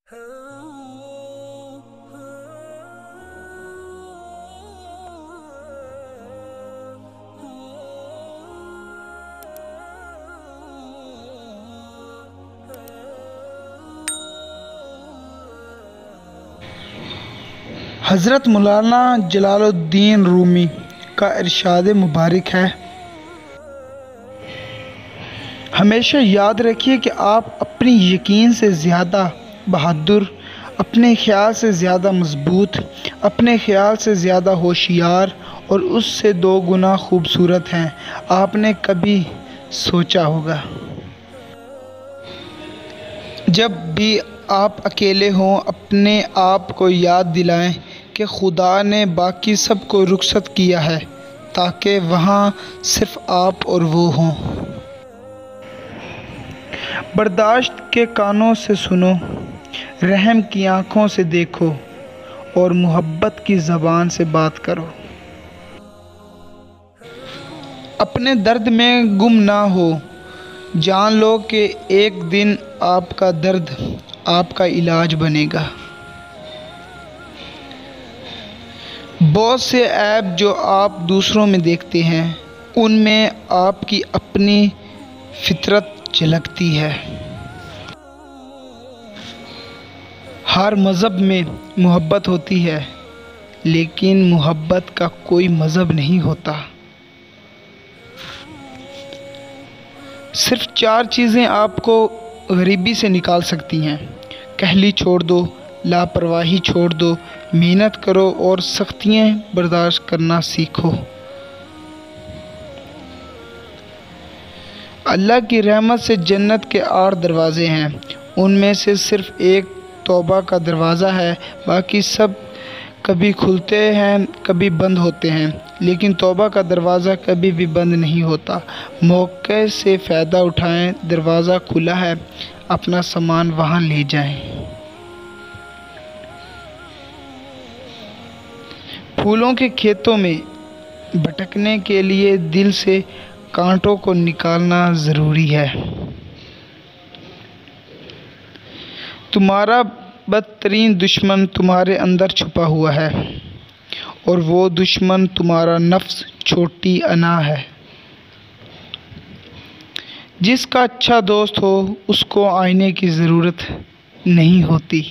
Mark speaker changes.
Speaker 1: हज़रत मौलाना जलालुद्दीन रूमी का इरशाद मुबारक है, हमेशा याद रखिए कि आप अपनी यकीन से ज़्यादा बहादुर, अपने ख्याल से ज़्यादा मजबूत, अपने ख्याल से ज़्यादा होशियार और उससे 2 गुना खूबसूरत हैं। आपने कभी सोचा होगा? जब भी आप अकेले हों, अपने आप को याद दिलाएं कि खुदा ने बाकी सब को रुखसत किया है ताकि वहाँ सिर्फ़ आप और वो हों। बर्दाश्त के कानों से सुनो, रहम की आँखों से देखो और मोहब्बत की ज़बान से बात करो। अपने दर्द में गुम ना हो, जान लो कि एक दिन आपका दर्द आपका इलाज बनेगा। बहुत से ऐब जो आप दूसरों में देखते हैं, उनमें आपकी अपनी फितरत झलकती है। हर मज़हब में मोहब्बत होती है, लेकिन मोहब्बत का कोई मज़हब नहीं होता। सिर्फ 4 चीज़ें आपको गरीबी से निकाल सकती हैं। कहली छोड़ दो, लापरवाही छोड़ दो, मेहनत करो और सख्तियाँ बर्दाश्त करना सीखो। अल्लाह की रहमत से जन्नत के 8 दरवाज़े हैं, उनमें से सिर्फ़ एक तौबा का दरवाज़ा है। बाकी सब कभी खुलते हैं, कभी बंद होते हैं, लेकिन तौबा का दरवाज़ा कभी भी बंद नहीं होता। मौके से फ़ायदा उठाएं, दरवाज़ा खुला है, अपना सामान वहाँ ले जाएं। फूलों के खेतों में भटकने के लिए दिल से कांटों को निकालना ज़रूरी है। तुम्हारा बदतरीन दुश्मन तुम्हारे अंदर छुपा हुआ है और वो दुश्मन तुम्हारा नफ्स, छोटी अना है। जिसका अच्छा दोस्त हो उसको आईने की ज़रूरत नहीं होती।